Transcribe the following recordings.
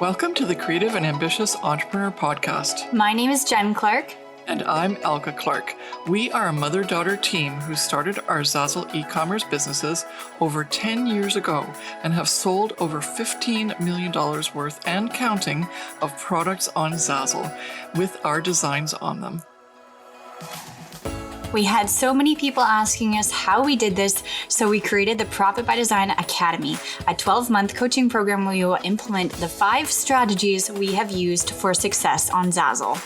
Welcome to the Creative and Ambitious Entrepreneur Podcast. My name is Jen Clark. And I'm Elka Clark. We are a mother-daughter team who started our Zazzle e-commerce businesses over 10 years ago and have sold over $15 million worth and counting of products on Zazzle with our designs on them. We had so many people asking us how we did this, so we created the Profit by Design Academy, a 12-month coaching program where you will implement the 5 strategies we have used for success on Zazzle.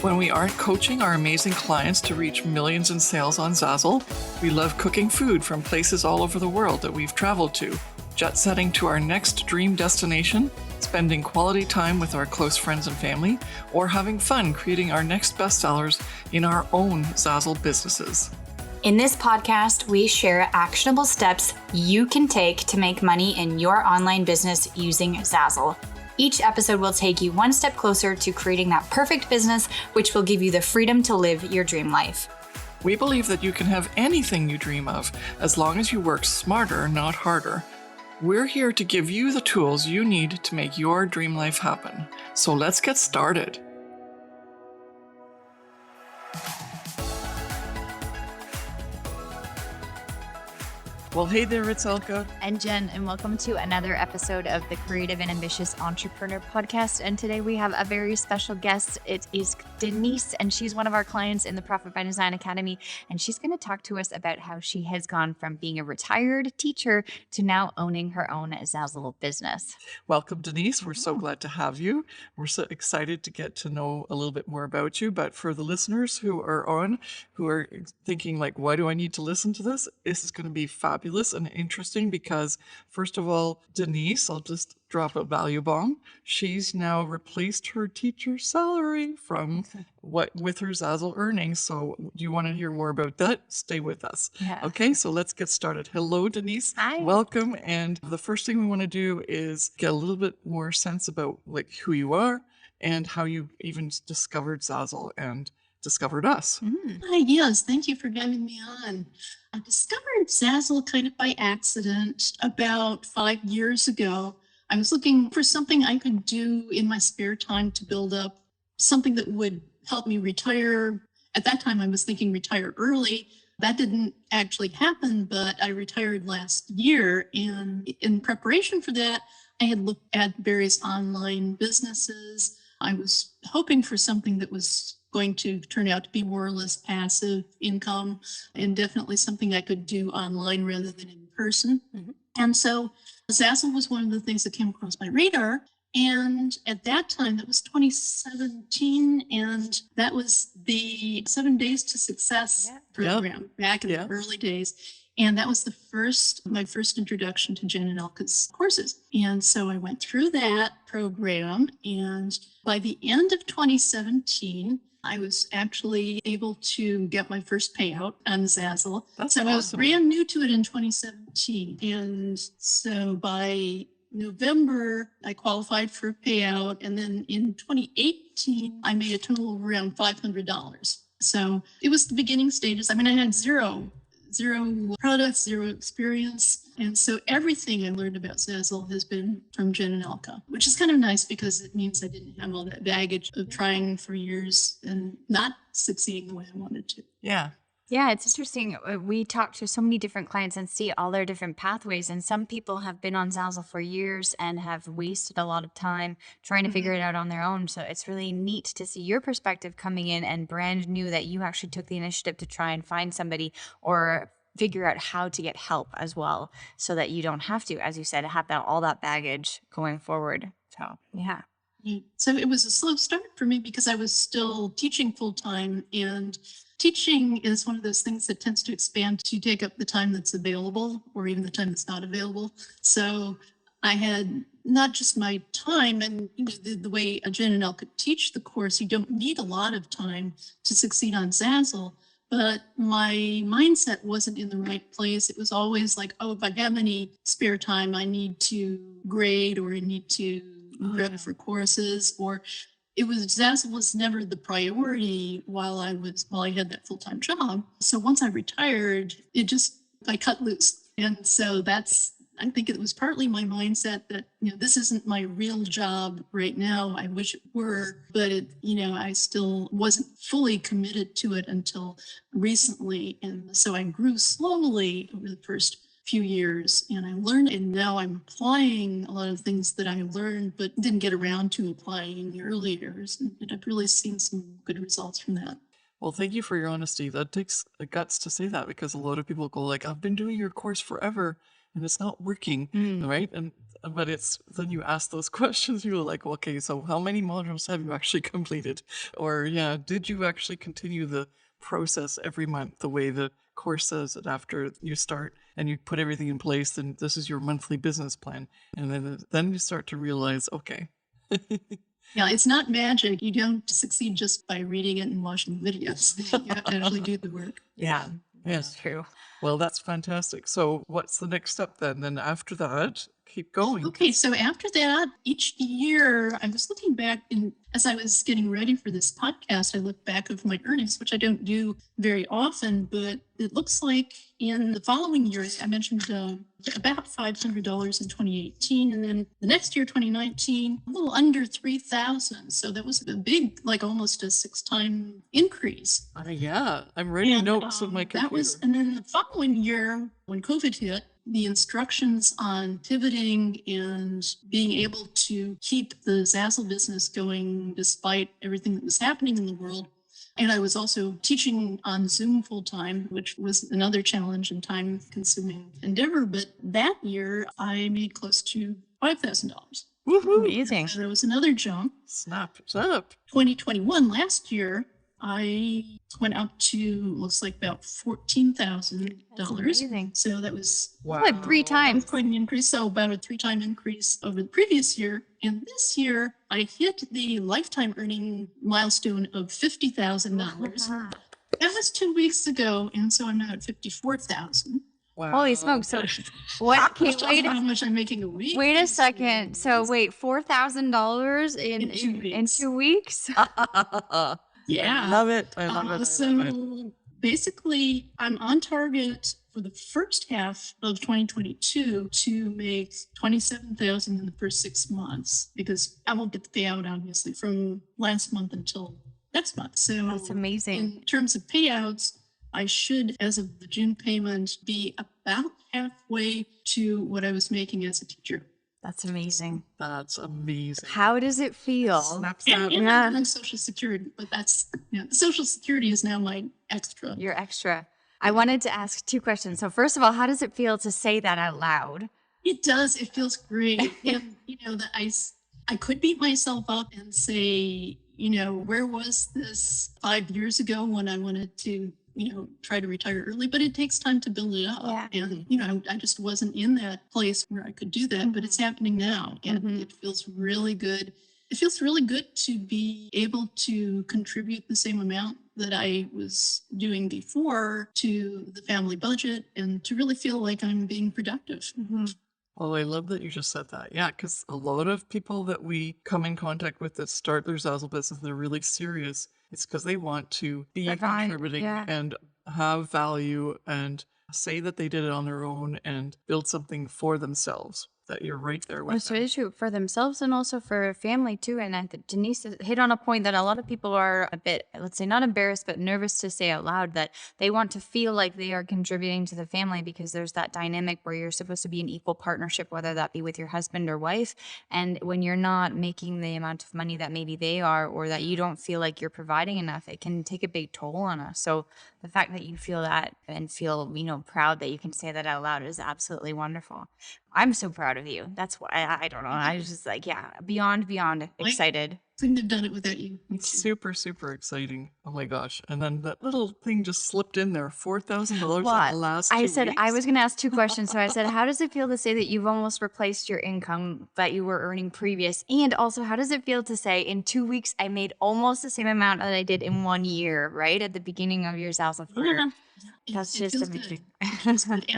When we aren't coaching our amazing clients to reach millions in sales on Zazzle, we love cooking food from places all over the world that we've traveled to, jet-setting to our next dream destination, spending quality time with our close friends and family, or having fun creating our next bestsellers in our own Zazzle businesses. In this podcast, we share actionable steps you can take to make money in your online business using Zazzle. Each episode will take you one step closer to creating that perfect business, which will give you the freedom to live your dream life. We believe that you can have anything you dream of as long as you work smarter, not harder. We're here to give you the tools you need to make your dream life happen. So let's get started. Well, hey there, it's Elka. And Jen, and welcome to another episode of the Creative and Ambitious Entrepreneur Podcast. And today we have a very special guest. It is Denise, and she's one of our clients in the Profit by Design Academy. And she's going to talk to us about how she has gone from being a retired teacher to now owning her own Zazzle business. Welcome, Denise. We're so glad to have you. We're so excited to get to know a little bit more about you. But for the listeners who are thinking like, why do I need to listen to this? This is going to be fabulous and interesting because, first of all, Denise, I'll just drop a value bomb. She's now replaced her teacher salary with her Zazzle earnings. So do you want to hear more about that? Stay with us. Yeah. Okay, so let's get started. Hello, Denise. Hi. Welcome. And the first thing we want to do is get a little bit more sense about like who you are and how you even discovered Zazzle and discovered us. Hi, yes, thank you for having me on. I discovered Zazzle kind of by accident about 5 years ago. I was looking for something I could do in my spare time to build up something that would help me retire. At that time, I was thinking retire early. That didn't actually happen, but I retired last year. And in preparation for that, I had looked at various online businesses. I was hoping for something that was going to turn out to be more or less passive income and definitely something I could do online rather than in person. And so Zazzle was one of the things that came across my radar. And at that time, that was 2017, and that was the 7 Days to Success program back in the early days. And that was my first introduction to Jen and Elka's courses. And so I went through that program, and by the end of 2017, I was actually able to get my first payout on Zazzle. That's so awesome. I was brand new to it in 2017. And so by November, I qualified for a payout. And then in 2018, I made a total of around $500. So it was the beginning stages. I mean, I had zero products, zero experience. And so everything I learned about Zazzle has been from Jen and Elka, which is kind of nice because it means I didn't have all that baggage of trying for years and not succeeding the way I wanted to. Yeah. Yeah, it's interesting. We talk to so many different clients and see all their different pathways. And some people have been on Zazzle for years and have wasted a lot of time trying to figure it out on their own. So it's really neat to see your perspective coming in and brand new that you actually took the initiative to try and find somebody or figure out how to get help as well so that you don't have to, as you said, have all that baggage going forward. So, yeah. So it was a slow start for me because I was still teaching full time, and teaching is one of those things that tends to expand to take up the time that's available or even the time that's not available. So I had not just my time and the way Jen and Elka teach the course, you don't need a lot of time to succeed on Zazzle, but my mindset wasn't in the right place. It was always like, oh, if I have any spare time, I need to grade or I need to prep for courses, or Zazzle was never the priority while I had that full-time job. So once I retired, I cut loose. And so that's I think it was partly my mindset that, this isn't my real job right now. I wish it were, but I still wasn't fully committed to it until recently. And so I grew slowly over the first few years and I learned, and now I'm applying a lot of things that I learned but didn't get around to applying in the early years. And I've really seen some good results from that. Well, thank you for your honesty. That takes guts to say that because a lot of people go like, I've been doing your course forever and it's not working, right? And but it's then you ask those questions, you're like, okay, so how many modules have you actually completed? Or yeah, did you actually continue the process every month the way the course says that after you start and you put everything in place, then this is your monthly business plan. And then you start to realize, okay. Yeah, it's not magic. You don't succeed just by reading it and watching videos. You have to actually do the work. Yeah. That's true. Well, that's fantastic. So what's the next step then? Then after that, keep going. Okay, so after that, each year I was looking back, and as I was getting ready for this podcast, I looked back of my earnings, which I don't do very often, but it looks like in the following year, I mentioned about $500 in 2018, and then the next year, 2019, a little under 3,000. So that was a big, like almost a 6-time increase. Yeah, I'm writing notes on my computer. And then the following year, when COVID hit, the instructions on pivoting and being able to keep the Zazzle business going despite everything that was happening in the world. And I was also teaching on Zoom full time, which was another challenge and time consuming endeavor. But that year I made close to $5,000. Woohoo! Amazing. So there was another jump. Snap, snap. 2021, last year, I went up to looks like about $14,000. Amazing. So that was Like 3 times. quite an increase. So about a 3-time increase over the previous year. And this year, I hit the lifetime earning milestone of $50,000. That was 2 weeks ago, and so I'm now at 54,000. Wow. Holy smokes. So what can Just wait how much I'm making a week. wait a second. So wait, $4,000 In 2 in weeks. 2 weeks? Yeah. I love it. I love it. I love it. So basically, I'm on target for the first half of 2022 to make 27,000 in the first 6 months, because I won't get the payout obviously from last month until next month. So That's amazing. in terms of payouts, I should, as of the June payment, be about halfway to what I was making as a teacher. That's amazing. That's amazing. How does it feel? Snap, And snap. I'm on Social Security, but that's, Social Security is now my extra. You're extra. I wanted to ask 2 questions. So first of all, how does it feel to say that out loud? It does. It feels great. And, that I could beat myself up and say, where was this 5 years ago when I wanted to, try to retire early, but it takes time to build it up. Yeah. And, I just wasn't in that place where I could do that, but it's happening now. And it feels really good. It feels really good to be able to contribute the same amount that I was doing before to the family budget and to really feel like I'm being productive. Well, I love that you just said that. Yeah, because a lot of people that we come in contact with that start their Zazzle business, they're really serious. It's because they want to be contributing and have value and say that they did it on their own and build something for themselves. That you're right there with That's them. really true for themselves and also for family too. And I think Denise hit on a point that a lot of people are a bit, let's say, not embarrassed, but nervous to say out loud that they want to feel like they are contributing to the family because there's that dynamic where you're supposed to be an equal partnership, whether that be with your husband or wife. And when you're not making the amount of money that maybe they are, or that you don't feel like you're providing enough, it can take a big toll on us. So the fact that you feel that and feel, proud that you can say that out loud is absolutely wonderful. I'm so proud of you. That's why I don't know. I was just like, beyond excited. Couldn't have done it without you. It's super, super exciting. Oh my gosh. And then that little thing just slipped in there. $4,000 in the last 2 I said weeks. I was going to ask 2 questions. So I said, how does it feel to say that you've almost replaced your income that you were earning previous? And also, how does it feel to say in 2 weeks, I made almost the same amount that I did in 1 year, right? At the beginning of your Zazzle career. That's It just feels amazing. good. It feels good.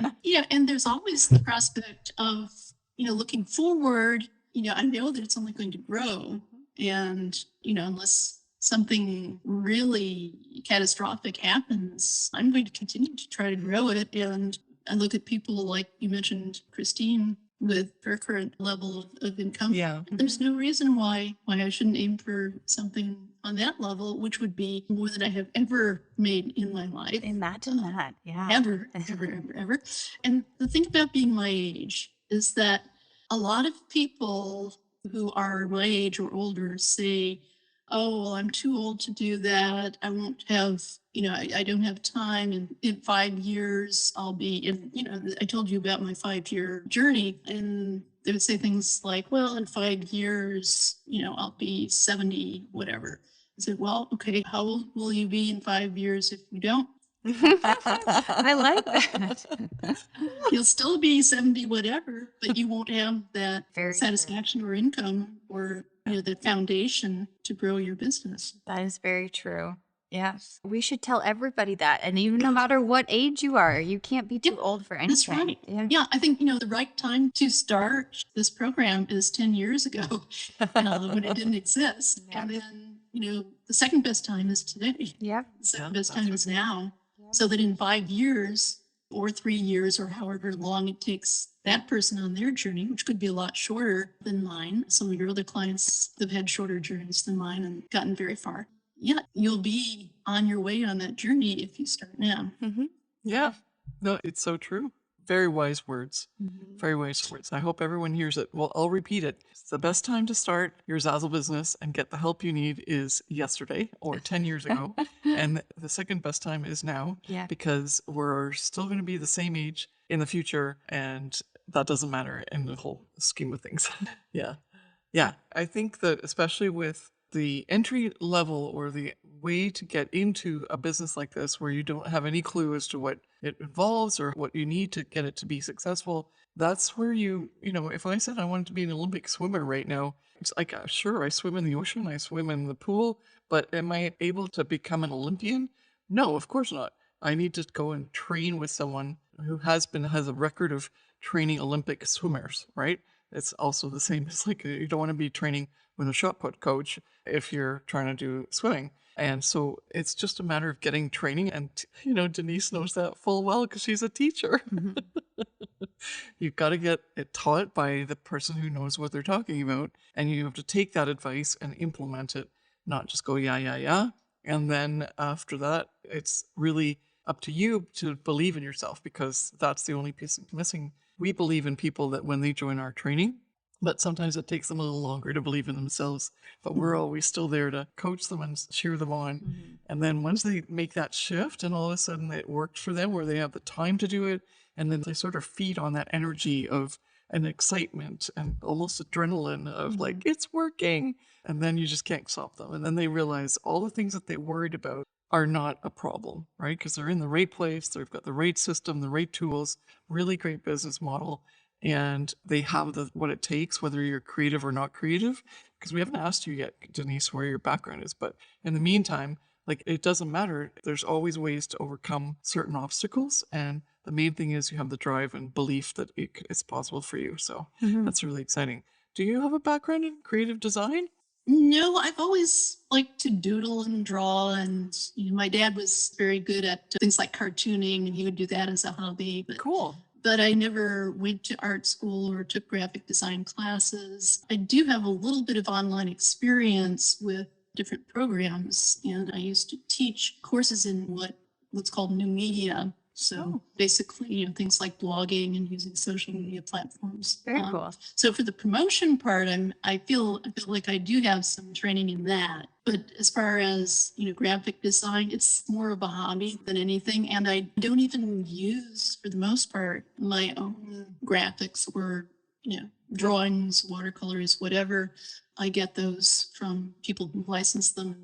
And there's always the prospect of, looking forward, I know that it's only going to grow. And, unless something really catastrophic happens, I'm going to continue to try to grow it. And I look at people like you mentioned, Christine, with her current level of income. Yeah. There's no reason why I shouldn't aim for something on that level, which would be more than I have ever made in my life. Imagine that. Yeah. Ever, ever, ever, ever. And the thing about being my age is that a lot of people who are my age or older say, oh, well, I'm too old to do that. I won't have, I don't have time. And in 5 years, I'll be in, I told you about my 5-year journey. And they would say things like, well, in 5 years, I'll be 70, whatever. I said, well, okay, how old will you be in 5 years if you don't? I like that. You'll still be 70, whatever, but you won't have that Very true. satisfaction or income or the foundation to grow your business. That is very true. Yes. We should tell everybody that. And even no matter what age you are, you can't be too old for anything. That's right. Yeah, I think, the right time to start this program is 10 years ago when it didn't exist. Yeah. And then, the second best time is today. Yep. The second Yeah, best time is now. So that in 5 years or 3 years or however long it takes that person on their journey, which could be a lot shorter than mine. Some of your other clients have had shorter journeys than mine and gotten very far. Yeah, you'll be on your way on that journey if you start now. Mm-hmm. Yeah. No, it's so true. Very wise words. Mm-hmm. Very wise words. I hope everyone hears it. Well, I'll repeat it. It's the best time to start your Zazzle business and get the help you need is yesterday or 10 years ago. And the second best time is now Yeah. because we're still going to be the same age in the future. And that doesn't matter in the whole scheme of things. Yeah. Yeah. I think that especially with the entry level or the way to get into a business like this where you don't have any clue as to what it involves or what you need to get it to be successful, that's where if I said I wanted to be an Olympic swimmer right now, it's like, sure, I swim in the ocean, I swim in the pool, but am I able to become an Olympian? No, of course not. I need to go and train with someone who has a record of training Olympic swimmers, right? It's also the same as like you don't want to be training with a shot put coach if you're trying to do swimming. And so it's just a matter of getting training. And, Denise knows that full well because she's a teacher. You've got to get it taught by the person who knows what they're talking about. And you have to take that advice and implement it, not just go, yeah, yeah, yeah. And then after that, it's really up to you to believe in yourself because that's the only piece missing. We believe in people that when they join our training, but sometimes it takes them a little longer to believe in themselves. But we're always still there to coach them and cheer them on. Mm-hmm. And then once they make that shift and all of a sudden it works for them where they have the time to do it, and then they sort of feed on that energy of an excitement and almost adrenaline of like, it's working. And then you just can't stop them. And then they realize all the things that they worried about are not a problem, right? Because they're in the right place. They've got the right system, the right tools, really great business model. And they have what it takes, whether you're creative or not creative, because we haven't asked you yet, Denise, where your background is. But in the meantime, like it doesn't matter. There's always ways to overcome certain obstacles. And the main thing is you have the drive and belief that it's possible for you. So that's really exciting. Do you have a background in creative design? No, I've always liked to doodle and draw. And my dad was very good at things like cartooning, and he would do that as a hobby. But Cool. But I never went to art school or took graphic design classes. I do have a little bit of online experience with different programs, and I used to teach courses in what's called new media. So basically, things like blogging and using social media platforms. Very cool. So for the promotion part, I feel like I do have some training in that. But as far as graphic design, it's more of a hobby than anything, and I don't even use, for the most part, my own graphics or drawings, watercolors, whatever. I get those from people who license them,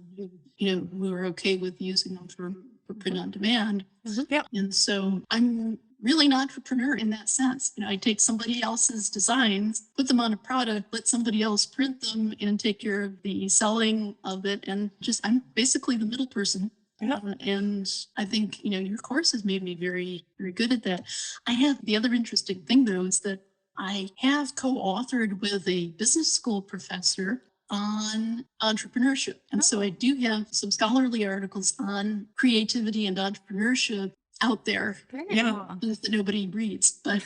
who are okay with using them for print on demand. Yeah. And so I'm really an entrepreneur in that sense. I take somebody else's designs, put them on a product, let somebody else print them and take care of the selling of it. And I'm basically the middle person. Yeah. And I think, your course has made me very, very good at that. I have the other interesting thing, though, is that I have co-authored with a business school professor on entrepreneurship. And so I do have some scholarly articles on creativity and entrepreneurship out there Very Yeah. cool. that nobody reads, but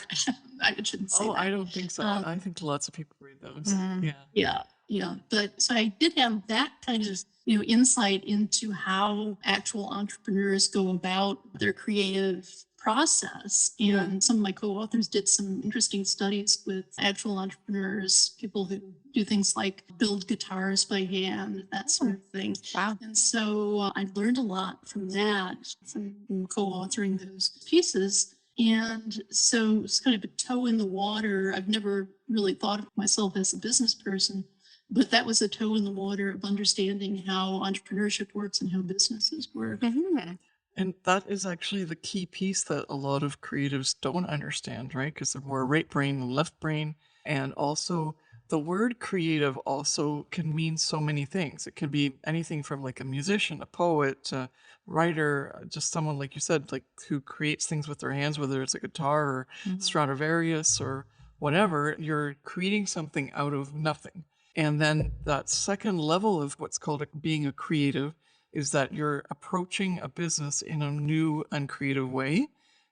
I shouldn't say Oh, that. I don't think so. Um, I think lots of people read those. Mhm. Yeah. Yeah, yeah. But so I did have that kind of, insight into how actual entrepreneurs go about their creative process. And some of my co-authors did some interesting studies with actual entrepreneurs, people who do things like build guitars by hand, that sort of thing. Wow. And so I learned a lot from that, from co-authoring those pieces. And so it's kind of a toe in the water. I've never really thought of myself as a business person, but that was a toe in the water of understanding how entrepreneurship works and how businesses work. Mhm. And that is actually the key piece that a lot of creatives don't understand, right? Because they're more right brain than left brain. And also, the word creative also can mean so many things. It can be anything from like a musician, a poet, a writer, just someone, like you said, like who creates things with their hands, whether it's a guitar or Stradivarius or whatever. You're creating something out of nothing. And then that second level of what's called being a creative is that you're approaching a business in a new and creative way.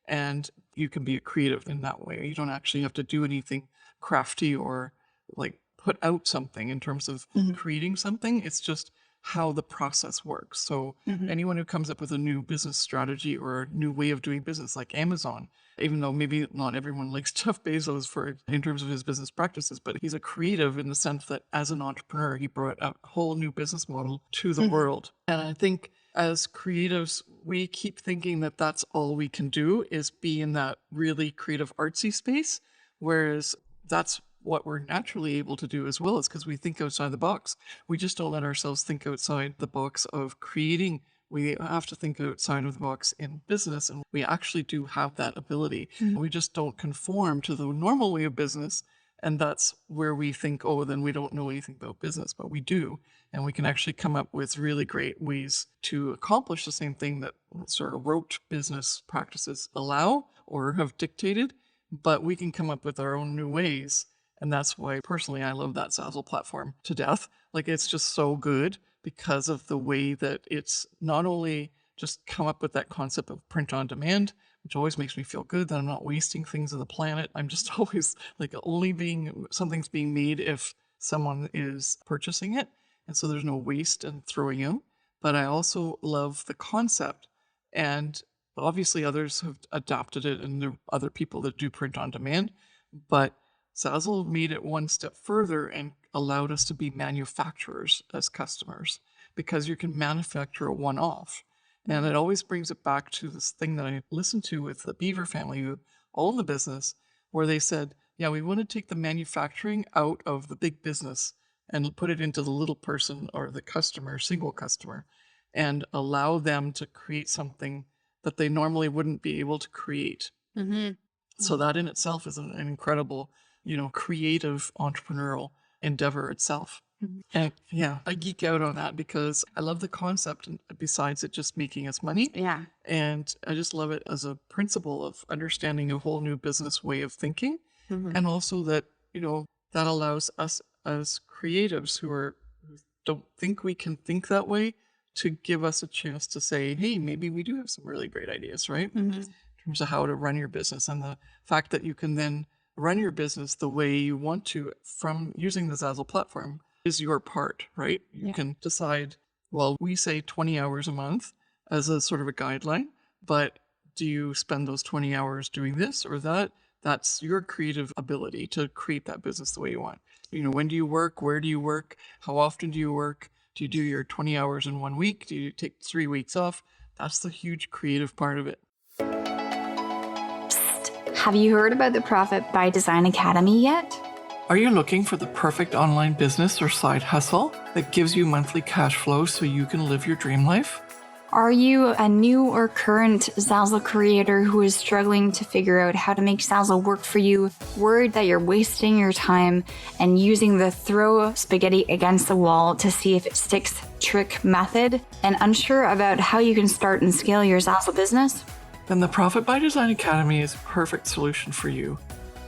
And you can be a creative in that way. You don't actually have to do anything crafty or like put out something in terms of creating something. It's just how the process works. So anyone who comes up with a new business strategy or a new way of doing business, like Amazon, even though maybe not everyone likes Jeff Bezos for in terms of his business practices, but he's a creative in the sense that as an entrepreneur, he brought a whole new business model to the world. And I think as creatives, we keep thinking that that's all we can do is be in that really creative artsy space, whereas that's what we're naturally able to do as well, is because we think outside the box. We just don't let ourselves think outside the box of creating. We have to think outside of the box in business, and we actually do have that ability. We just don't conform to the normal way of business. And that's where we think, oh, then we don't know anything about business, but we do. And we can actually come up with really great ways to accomplish the same thing that sort of rote business practices allow or have dictated, but we can come up with our own new ways. And that's why personally I love that Zazzle platform to death. Like it's just so good because of the way that it's not only just come up with that concept of print on demand, which always makes me feel good that I'm not wasting things on the planet. I'm just always like only being something's being made if someone is purchasing it. And so there's no waste and throwing out. But I also love the concept. And obviously others have adopted it and there are other people that do print on demand. But Zazzle made it one step further and allowed us to be manufacturers as customers because you can manufacture a one-off. And it always brings it back to this thing that I listened to with the Beaver family who own the business, where they said, yeah, we want to take the manufacturing out of the big business and put it into the little person or the customer, single customer, and allow them to create something that they normally wouldn't be able to create. So that in itself is an incredible, creative entrepreneurial endeavor itself. And yeah, I geek out on that because I love the concept and besides it just making us money. Yeah. And I just love it as a principle of understanding a whole new business way of thinking. And also that, that allows us as creatives who don't think we can think that way to give us a chance to say, hey, maybe we do have some really great ideas, right? In terms of how to run your business and the fact that you can then run your business the way you want to from using the Zazzle platform is your part, right? You can decide, well, we say 20 hours a month as a sort of a guideline, but do you spend those 20 hours doing this or that? That's your creative ability to create that business the way you want. When do you work? Where do you work? How often do you work? Do you do your 20 hours in 1 week? Do you take 3 weeks off? That's the huge creative part of it. Have you heard about the Profit by Design Academy yet? Are you looking for the perfect online business or side hustle that gives you monthly cash flow so you can live your dream life? Are you a new or current Zazzle creator who is struggling to figure out how to make Zazzle work for you, worried that you're wasting your time and using the throw spaghetti against the wall to see if it sticks trick method, and unsure about how you can start and scale your Zazzle business? Then the Profit by Design Academy is a perfect solution for you.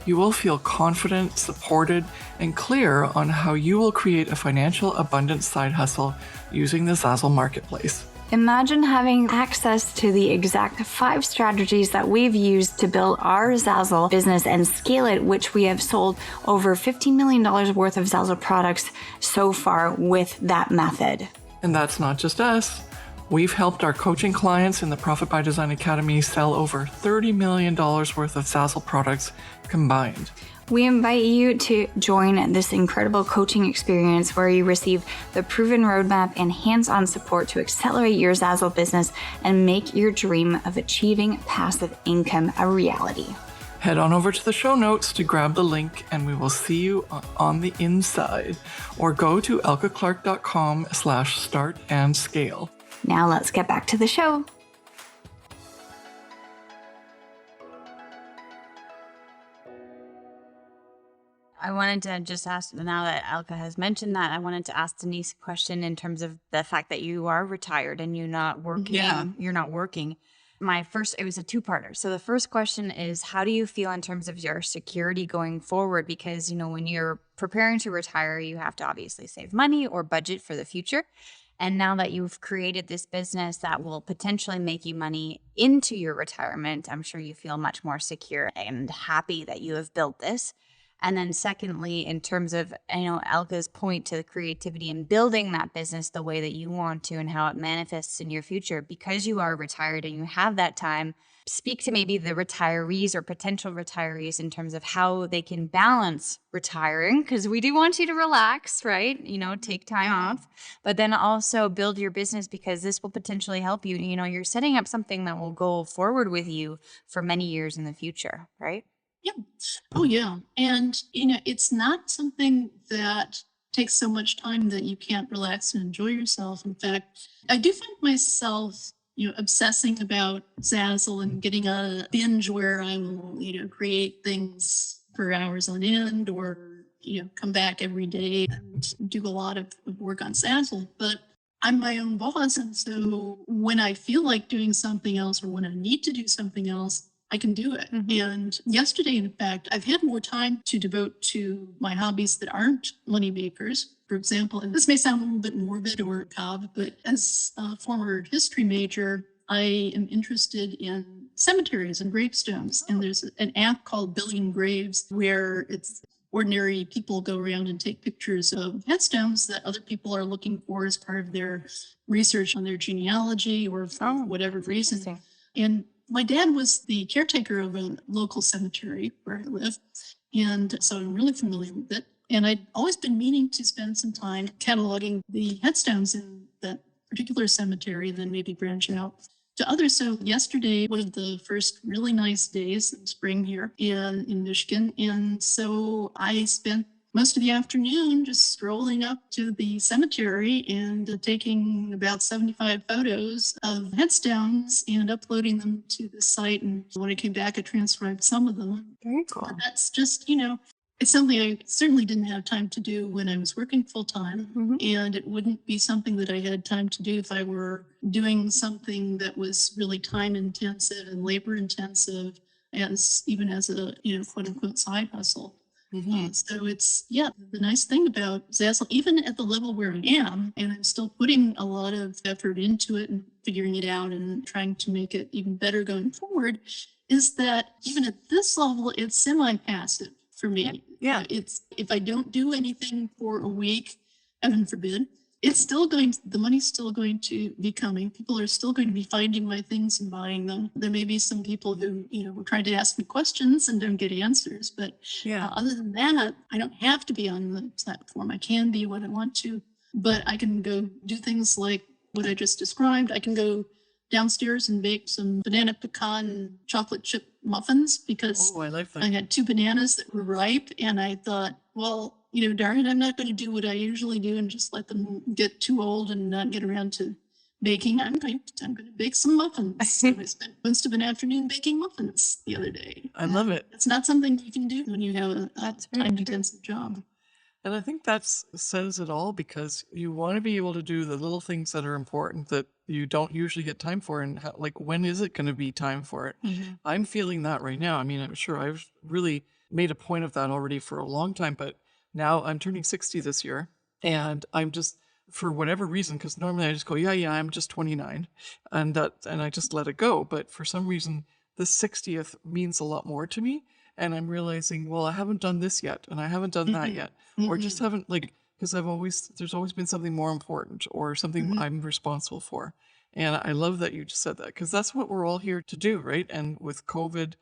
You will feel confident, supported, and clear on how you will create a financial abundance side hustle using the Zazzle marketplace. Imagine having access to the exact 5 strategies that we've used to build our Zazzle business and scale it, which we have sold over $15 million worth of Zazzle products so far with that method. And that's not just us. We've helped our coaching clients in the Profit by Design Academy sell over $30 million worth of Zazzle products combined. We invite you to join this incredible coaching experience where you receive the proven roadmap and hands-on support to accelerate your Zazzle business and make your dream of achieving passive income a reality. Head on over to the show notes to grab the link and we will see you on the inside. Or go to elkaclark.com/start-and-scale. Now let's get back to the show. I wanted to just ask, now that Elka has mentioned that, I wanted to ask Denise a question in terms of the fact that you are retired and you're not working. Yeah. You're not working. It was a two-parter. So the first question is, how do you feel in terms of your security going forward? Because, when you're preparing to retire, you have to obviously save money or budget for the future. And now that you've created this business that will potentially make you money into your retirement, I'm sure you feel much more secure and happy that you have built this. And then secondly, in terms of, Elka's point to the creativity and building that business the way that you want to and how it manifests in your future, because you are retired and you have that time, speak to maybe the retirees or potential retirees in terms of how they can balance retiring, because we do want you to relax, right? Take time off, but then also build your business, because this will potentially help you. You're setting up something that will go forward with you for many years in the future, right? Yeah. Oh, yeah. And, it's not something that takes so much time that you can't relax and enjoy yourself. In fact, I do find myself, obsessing about Zazzle and getting a binge where I will, create things for hours on end, or, come back every day and do a lot of work on Zazzle. But I'm my own boss. And so when I feel like doing something else, or when I need to do something else, I can do it. Mm-hmm. And yesterday, in fact, I've had more time to devote to my hobbies that aren't money makers. For example, and this may sound a little bit morbid or macabre, but as a former history major, I am interested in cemeteries and gravestones. And there's an app called Billion Graves, where it's ordinary people go around and take pictures of headstones that other people are looking for as part of their research on their genealogy, or for whatever reason. And my dad was the caretaker of a local cemetery where I live, and so I'm really familiar with it. And I'd always been meaning to spend some time cataloging the headstones in that particular cemetery, and then maybe branch out to others. So yesterday was the first really nice days in spring here in Michigan, and so I spent most of the afternoon just strolling up to the cemetery and taking about 75 photos of headstones and uploading them to the site. And when I came back, I transcribed some of them. Very cool. But that's just, it's something I certainly didn't have time to do when I was working full time. Mm-hmm. And it wouldn't be something that I had time to do if I were doing something that was really time intensive and labor intensive, even as a, quote unquote side hustle. Mm-hmm. So it's, the nice thing about Zazzle, even at the level where I am, and I'm still putting a lot of effort into it and figuring it out and trying to make it even better going forward, is that even at this level, it's semi-passive for me. Yeah. It's, if I don't do anything for a week, heaven forbid, the money's still going to be coming. People are still going to be finding my things and buying them. There may be some people who, were trying to ask me questions and don't get answers. But other than that, I don't have to be on the platform. I can be what I want to, but I can go do things like what I just described. I can go downstairs and bake some banana pecan chocolate chip muffins, because I like that. I had 2 bananas that were ripe, and I thought, well, darn it, I'm not going to do what I usually do and just let them get too old and not get around to baking. I'm going to bake some muffins. So I spent most of an afternoon baking muffins the other day. I love it. It's not something you can do when you have a time-intensive job. And I think that says it all, because you want to be able to do the little things that are important that you don't usually get time for. And when is it going to be time for it? Mm-hmm. I'm feeling that right now. I mean, I'm sure I've really made a point of that already for a long time, but now I'm turning 60 this year, and I'm for whatever reason, because normally I just go, yeah, I'm just 29, and I just let it go. But for some reason, the 60th means a lot more to me, and I'm realizing, well, I haven't done this yet, and I haven't done that yet, or just haven't like because there's always been something more important or something I'm responsible for, and I love that you just said that because that's what we're all here to do, right? And with COVID,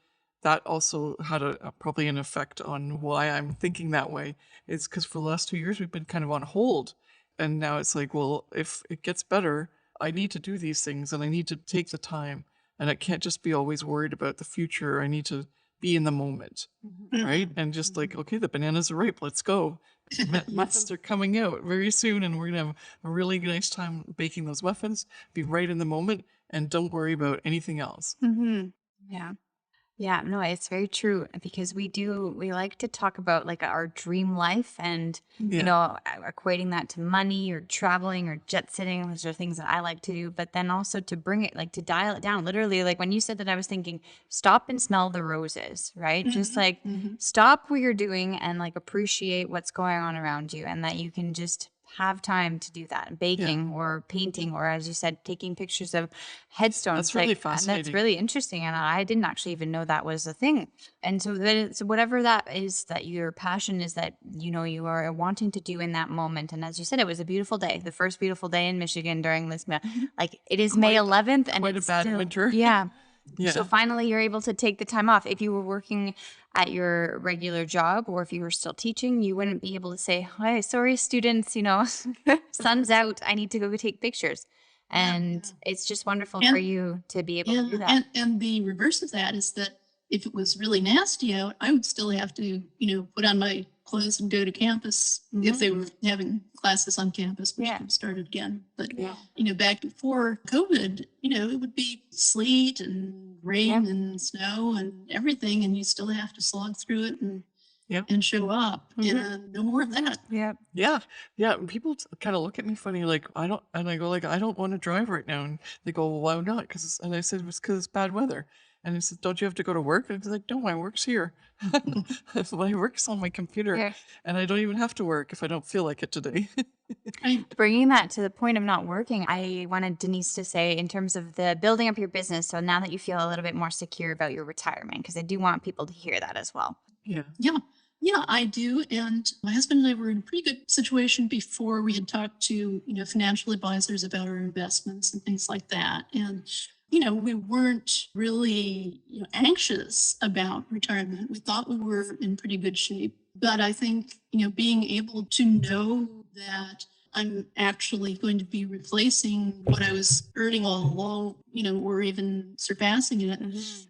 that also had probably an effect on why I'm thinking that way. It's because for the last 2 years we've been kind of on hold, and now it's like, well, if it gets better, I need to do these things and I need to take the time, and I can't just be always worried about the future. I need to be in the moment, right? And just like, okay, the bananas are ripe, let's go. Muffins are coming out very soon, and we're gonna have a really nice time baking those muffins. Be right in the moment, and don't worry about anything else. Yeah. Yeah, no, it's very true because we like to talk about like our dream life and, Yeah. equating that to money or traveling or jet setting. Those are things that I like to do. But then also to bring it, like to dial it down. Literally, like when you said that, I was thinking, stop and smell the roses, right? Just like stop what you're doing and like appreciate what's going on around you and that you can just have time to do that baking or painting or as you said taking pictures of headstones That's really and that's fascinating. really interesting and I didn't actually even know that was a thing and so so whatever that is that your passion is that you are wanting to do in that moment and as you said it was a beautiful day, the first beautiful day in Michigan during this like it is May 11th and Quite a it's bad still, winter. yeah. Yeah. So finally, you're able to take the time off. If you were working at your regular job or if you were still teaching, you wouldn't be able to say, "Hi, sorry, students, sun's out. I need to go take pictures." And it's just wonderful for And you to be able to yeah, do that. and the reverse of that is that if it was really nasty out, I would still have to, put on my clothes and go to campus if they were having classes on campus, which Yeah. have started again. But Yeah. back before COVID, it would be sleet and rain and snow and everything, and you still have to slog through it Yep. and show up. And no more of that. Yeah. Yeah. Yeah. And people kind of look at me funny, like, and I go, like, I don't want to drive right now. And they go, well, why not? And I said, it's because it's bad weather. And I said, don't you have to go to work? And he's like, no, my work's here. My work's on my computer. Yeah. And I don't even have to work if I don't feel like it today. Bringing that to the point of not working, I wanted Denise to say in terms of the building up your business. So now that you feel a little bit more secure about your retirement, because I do want people to hear that as well. Yeah. Yeah. Yeah, I do. And my husband and I were in a pretty good situation before we had talked to, financial advisors about our investments and things like that. And, we weren't really, anxious about retirement. We thought we were in pretty good shape. But I think, being able to know that I'm actually going to be replacing what I was earning all along, or even surpassing it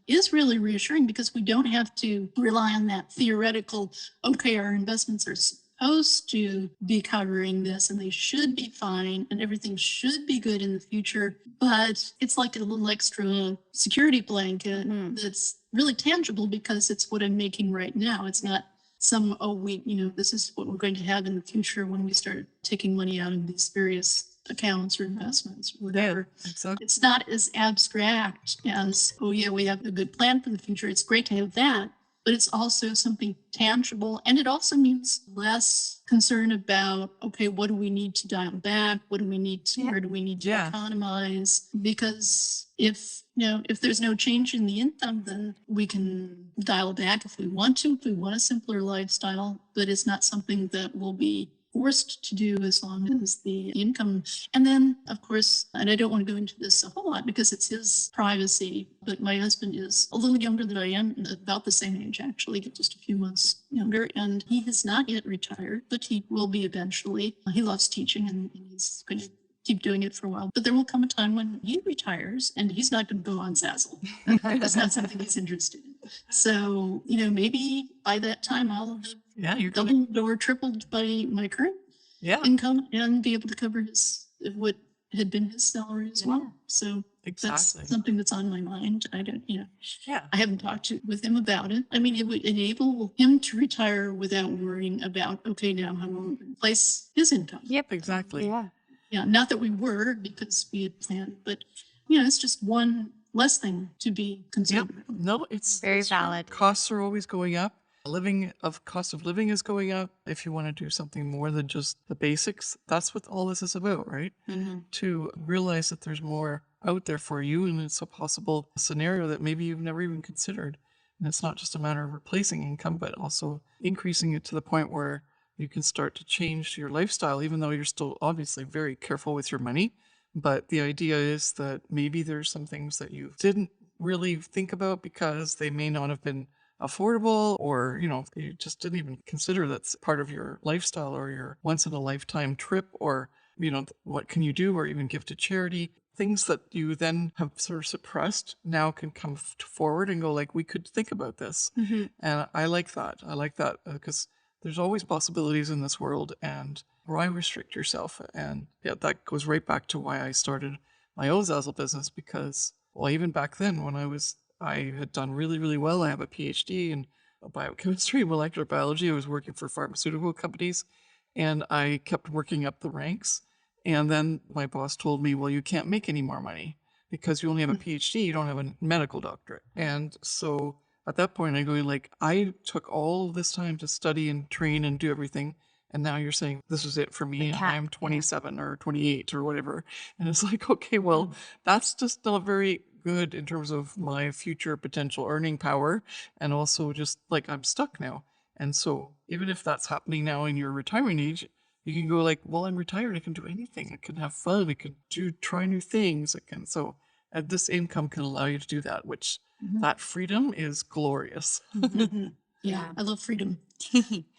is really reassuring because we don't have to rely on that theoretical, okay, our investments are supposed to be covering this and they should be fine and everything should be good in the future. But it's like a little extra security blanket that's really tangible because it's what I'm making right now. It's not this is what we're going to have in the future when we start taking money out of these various accounts or investments or whatever. Yeah, exactly. It's not as abstract as, oh yeah, we have a good plan for the future. It's great to have that, but it's also something tangible. And it also means less concern about, okay, what do we need to dial back? What do we need to, where do we need to economize? Because if there's no change in the income, then we can dial back if we want to, if we want a simpler lifestyle, but it's not something that will be forced to do as long as the income. And then, of course, and I don't want to go into this a whole lot because it's his privacy, but my husband is a little younger than I am, about the same age, actually, just a few months younger. And he has not yet retired, but he will be eventually. He loves teaching and he's going to keep doing it for a while. But there will come a time when he retires and he's not going to go on Zazzle. That's not something he's interested in. So, maybe by that time I'll have you're doubled or tripled by my current income and be able to cover what had been his salary as well. So that's something that's on my mind. I don't, I haven't talked with him about it. I mean, it would enable him to retire without worrying about, okay, now how will we replace his income? Yep, exactly. Yeah. Yeah, not that we were because we had planned, but it's just one less thing to be concerned about. No, it's Very valid. Costs are always going up. cost of living is going up. If you want to do something more than just the basics, that's what all this is about, right? To realize that there's more out there for you, and it's a possible scenario that maybe you've never even considered. And it's not just a matter of replacing income, but also increasing it to the point where you can start to change your lifestyle, even though you're still obviously very careful with your money. But the idea is that maybe there's some things that you didn't really think about because they may not have been affordable, or you just didn't even consider that's part of your lifestyle or your once in a lifetime trip, or what can you do, or even give to charity. Things that you then have sort of suppressed now can come forward and go like, we could think about this. And I like that because there's always possibilities in this world, and why restrict yourself? And yeah, that goes right back to why I started my own Zazzle business, because, well, even back then when I had done really, really well. I have a PhD in biochemistry and molecular biology. I was working for pharmaceutical companies, and I kept working up the ranks. And then my boss told me, well, you can't make any more money because you only have a PhD, you don't have a medical doctorate. And so at that point, I'm going like, I took all this time to study and train and do everything. And now you're saying this is it for me, and I'm 27 or 28 or whatever. And it's like, okay, well, that's just not very good in terms of my future potential earning power. And also just like, I'm stuck now. And so even if that's happening now in your retirement age, you can go like, well, I'm retired. I can do anything. I can have fun. I can try new things. This income can allow you to do that, which that freedom is glorious. Yeah, I love freedom.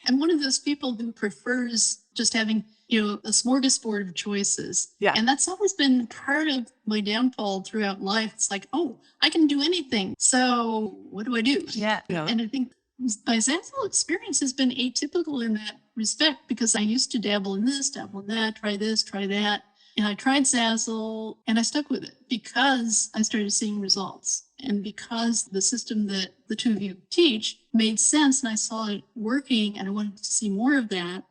I'm one of those people who prefers just having, a smorgasbord of choices. Yeah. And that's always been part of my downfall throughout life. It's like, oh, I can do anything. So what do I do? Yeah. And I think my Zazzle experience has been atypical in that respect, because I used to dabble in this, dabble in that, try this, try that. And I tried Zazzle and I stuck with it because I started seeing results, and because the system that the two of you teach made sense and I saw it working and I wanted to see more of that.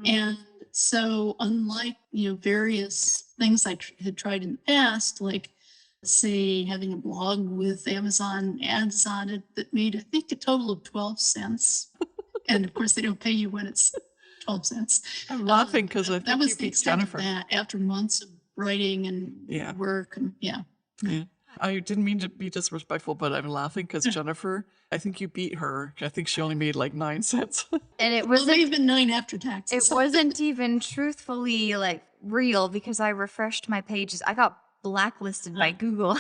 And so unlike, various things I had tried in the past, like say having a blog with Amazon ads on it that made, I think, a total of 12 cents. And of course they don't pay you when it's 12 cents. I'm laughing because I think that was you the beat extent Jennifer. of that after months of writing and work. And Yeah. I didn't mean to be disrespectful, but I'm laughing because Jennifer, I think you beat her. I think she only made like 9 cents. And it well, was it may have been 9 after taxes. It wasn't even truthfully like real, because I refreshed my pages. I got blacklisted by Google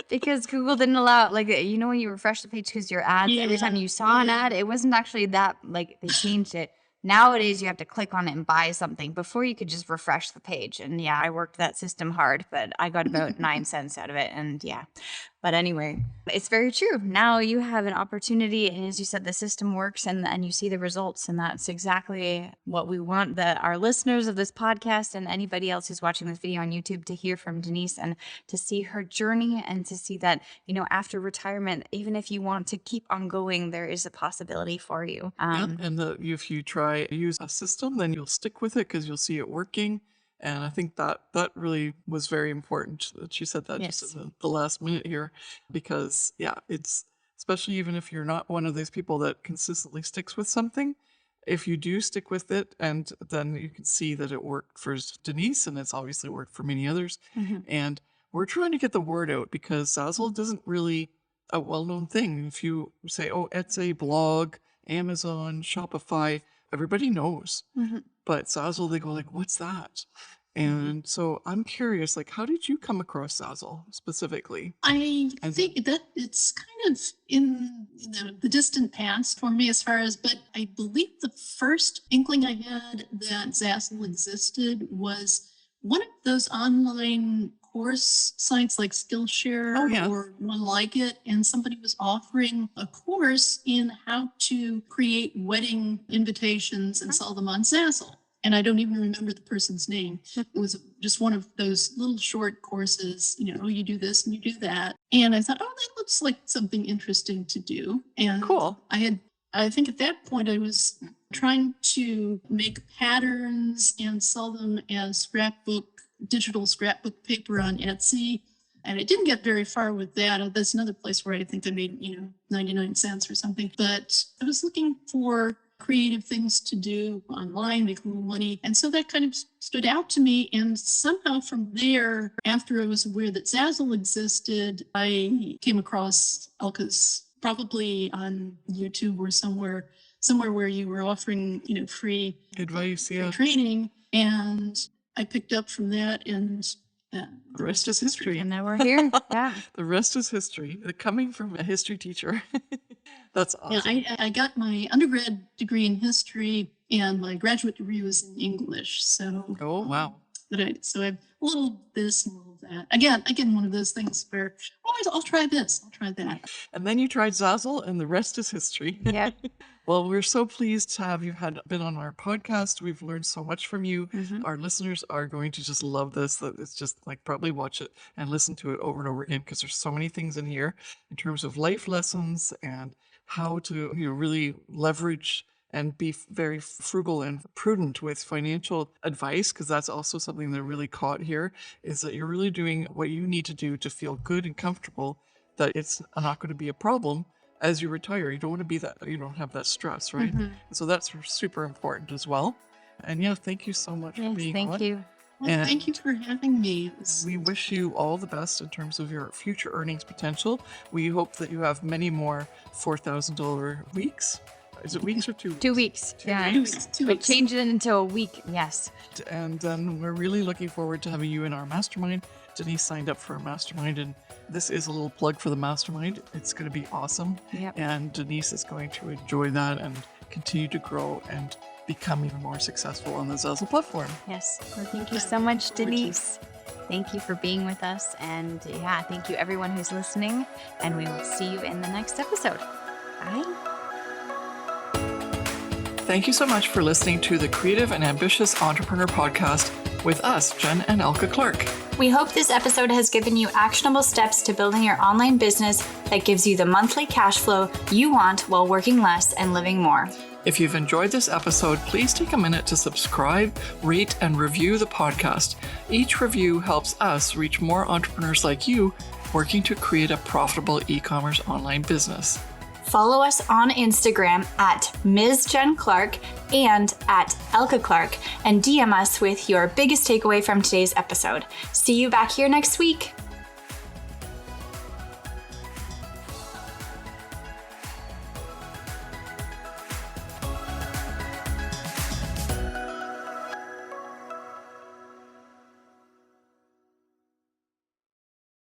because Google didn't allow, like, when you refresh the page because your ads, every time you saw an ad, it wasn't actually that, like, they changed it. Nowadays, you have to click on it and buy something. Before, you could just refresh the page. And yeah, I worked that system hard, but I got about 9 cents out of it. And yeah, but anyway, it's very true. Now you have an opportunity, and as you said, the system works, and you see the results. And that's exactly what we want our listeners of this podcast and anybody else who's watching this video on YouTube to hear from Denise, and to see her journey, and to see that, after retirement, even if you want to keep on going, there is a possibility for you. If you try use a system, then you'll stick with it because you'll see it working. And I think that really was very important that she said that just at the last minute here, because it's, especially even if you're not one of those people that consistently sticks with something, if you do stick with it, and then you can see that it worked for Denise, and it's obviously worked for many others. And we're trying to get the word out, because Zazzle isn't really a well-known thing. If you say, oh, Etsy, blog, Amazon, Shopify, everybody knows. But Zazzle, they go like, what's that? And so I'm curious, like, how did you come across Zazzle specifically? I think that it's kind of in the distant past for me, but I believe the first inkling I had that Zazzle existed was one of those online course sites like Skillshare or one like it, and somebody was offering a course in how to create wedding invitations and sell them on Zazzle. And I don't even remember the person's name. It was just one of those little short courses, you do this and you do that. And I thought, oh, that looks like something interesting to do. And cool. I think at that point I was trying to make patterns and sell them as digital scrapbook paper on Etsy. And it didn't get very far with that. That's another place where I think I made, 99 cents or something. But I was looking for creative things to do online, make a little money. And so that kind of stood out to me. And somehow from there, after I was aware that Zazzle existed, I came across Elka's, probably on YouTube or somewhere where you were offering, free Advice, yeah. training. And I picked up from that, and The rest is history. And now we're here. Yeah. The rest is history. Coming from a history teacher. That's awesome. Yeah, I got my undergrad degree in history, and my graduate degree was in English. So Oh, wow. So I have a little this and a little that. Again, one of those things where I'll try this, I'll try that. And then you tried Zazzle, and the rest is history. Yep. Well, we're so pleased to have you been on our podcast. We've learned so much from you. Mhm. Our listeners are going to just love this. That it's just like probably watch it and listen to it over and over again, because there's so many things in here in terms of life lessons and how to really leverage and be very frugal and prudent with financial advice, because that's also something that really caught here, is that you're really doing what you need to do to feel good and comfortable, that it's not going to be a problem as you retire. You don't want to be that, you don't have that stress, right? Mhm. So that's super important as well. And yeah, thank you so much for Yes, being thank on. you. Well, And- thank you for having me. It was- We wish you all the best in terms of your future earnings potential. We hope that you have many more $4,000 weeks. Is it weeks or 2 weeks? 2 weeks. 2 Yeah. weeks. Two We weeks. changed it into a week. Yes. And then we're really looking forward to having you in our mastermind. Denise signed up for a mastermind, and this is a little plug for the mastermind. It's going to be awesome. Yep. And Denise is going to enjoy that and continue to grow and become even more successful on the Zazzle platform. Yes. Well, thank you so much, Denise. Thank you for being with us. And yeah, thank you everyone who's listening. And we will see you in the next episode. Bye. Thank you so much for listening to the Creative and Ambitious Entrepreneur Podcast with us, Jen and Elka Clark. We hope this episode has given you actionable steps to building your online business that gives you the monthly cash flow you want while working less and living more. If you've enjoyed this episode, please take a minute to subscribe, rate, and review the podcast. Each review helps us reach more entrepreneurs like you working to create a profitable e-commerce online business. Follow us on Instagram at Ms. Jen Clark and at Elka Clark, and DM us with your biggest takeaway from today's episode. See you back here next week.